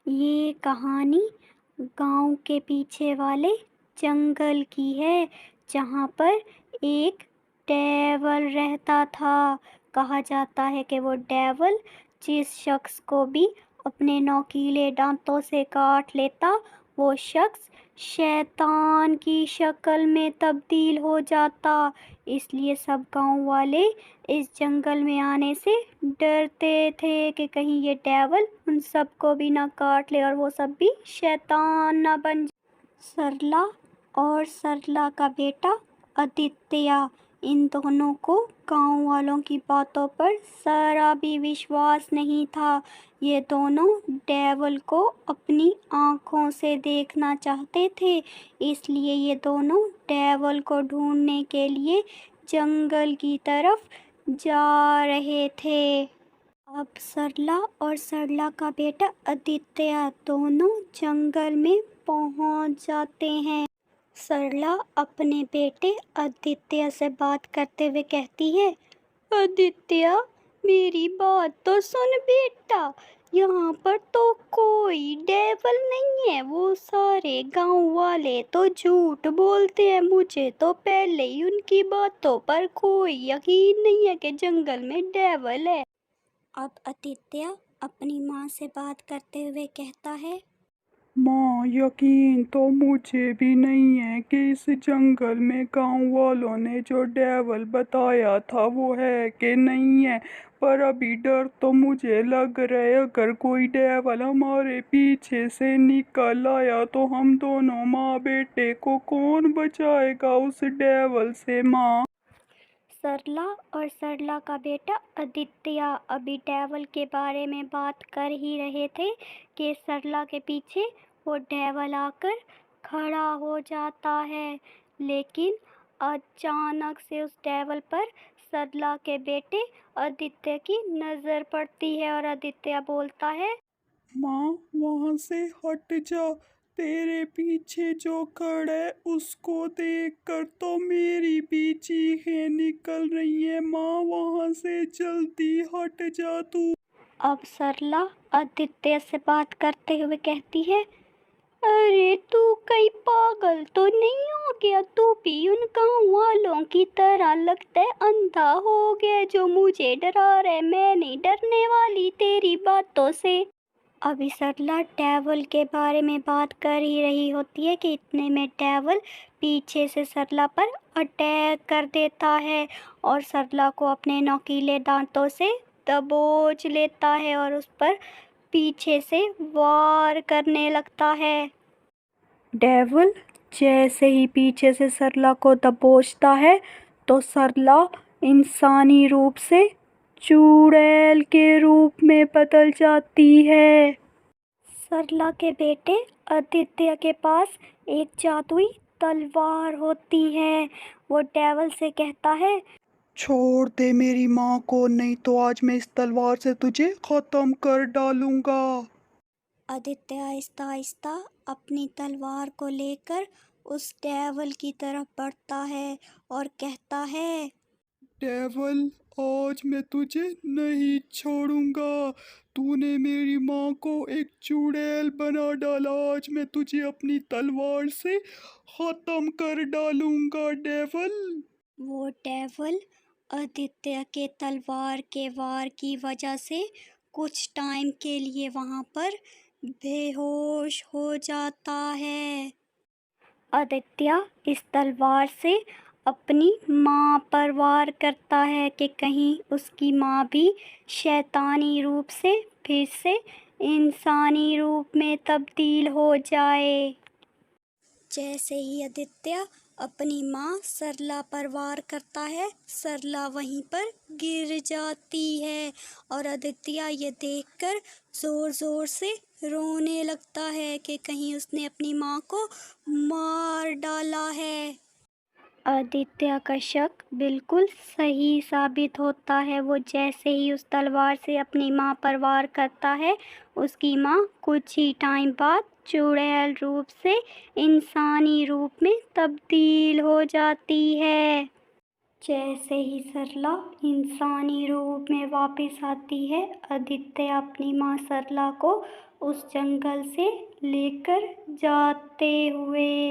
ये कहानी गांव के पीछे वाले जंगल की है, जहाँ पर एक डेवल रहता था। कहा जाता है कि वो डेवल जिस शख्स को भी अपने नोकीले दांतों से काट लेता, वो शख्स शैतान की शक्ल में तब्दील हो जाता। इसलिए सब गांव वाले इस जंगल में आने से डरते थे कि कहीं ये डेवल उन सबको भी ना काट ले और वो सब भी शैतान ना बन जाए। सरला और सरला का बेटा आदित्य, इन दोनों को गांव वालों की बातों पर जरा भी विश्वास नहीं था। ये दोनों डेवल को अपनी आंखों से देखना चाहते थे, इसलिए ये दोनों डेवल को ढूंढने के लिए जंगल की तरफ जा रहे थे। अब सरला और सरला का बेटा आदित्य दोनों जंगल में पहुंच जाते हैं। सरला अपने बेटे आदित्य से बात करते हुए कहती है, आदित्य, मेरी बात तो सुन बेटा। यहाँ पर तो कोई डेवल नहीं है। वो सारे गांव वाले तो झूठ बोलते हैं। मुझे तो पहले ही उनकी बातों पर कोई यकीन नहीं है कि जंगल में डेवल है। अब आदित्य अपनी माँ से बात करते हुए कहता है, माँ, यकीन तो मुझे भी नहीं है कि इस जंगल में गांव वालों ने जो डेवल बताया था वो है कि नहीं है। पर अभी डर तो मुझे लग रहा है, अगर कोई डेवल हमारे पीछे से निकल आया तो हम दोनों माँ बेटे को कौन बचाएगा उस डेवल से। माँ, सरला और सरला का बेटा आदित्य अभी डेवल के बारे में बात कर ही रहे थे कि सरला के पीछे वो डेवल आकर खड़ा हो जाता है। लेकिन अचानक से उस डेवल पर सरला के बेटे आदित्य की नज़र पड़ती है और आदित्य बोलता है, माँ, वहाँ से हट जा। तेरे पीछे जो खड़ा है उसको देखकर तो मेरी भी चीखें निकल रही है। माँ, वहाँ से जल्दी हट जा तू। अब सरला आदित्य से बात करते हुए कहती है, अरे तू कहीं पागल तो नहीं हो गया? तू भी उन गाँव वालों की तरह लगता है अंधा हो गया जो मुझे डरा रहा है। मैं नहीं डरने वाली तेरी बातों से। अभी सरला डेवल के बारे में बात कर ही रही होती है कि इतने में डेवल पीछे से सरला पर अटैक कर देता है और सरला को अपने नोकीले दांतों से दबोच लेता है और उस पर पीछे से वार करने लगता है। डेवल जैसे ही पीछे से सरला को दबोचता है तो सरला इंसानी रूप से चुड़ैल के रूप में बदल जाती है। सरला के बेटे आदित्य के पास एक जादुई तलवार होती है। वो डेवल से कहता है, छोड़ दे मेरी माँ को, नहीं तो आज मैं इस तलवार से तुझे खत्म कर डालूंगा। आदित्य आहिस्ता आहिस्ता अपनी तलवार को लेकर उस डेवल की तरफ बढ़ता है और कहता है, डेवल, आज मैं तुझे नहीं छोड़ूंगा। तूने मेरी माँ को एक चुड़ैल बना डाला। आज मैं तुझे अपनी तलवार से खत्म कर डालूंगा डेवल। वो डेवल आदित्य के तलवार के वार की वजह से कुछ टाइम के लिए वहाँ पर बेहोश हो जाता है। आदित्य इस तलवार से अपनी माँ पर वार करता है कि कहीं उसकी माँ भी शैतानी रूप से फिर से इंसानी रूप में तब्दील हो जाए। जैसे ही आदित्य अपनी माँ सरला पर वार करता है, सरला वहीं पर गिर जाती है और आदित्य ये देखकर जोर जोर से रोने लगता है कि कहीं उसने अपनी माँ को मार डाला है। आदित्य का शक बिल्कुल सही साबित होता है। वो जैसे ही उस तलवार से अपनी माँ पर वार करता है, उसकी माँ कुछ ही टाइम बाद चुड़ैल रूप से इंसानी रूप में तब्दील हो जाती है। जैसे ही सरला इंसानी रूप में वापस आती है, आदित्य अपनी माँ सरला को उस जंगल से लेकर जाते हुए।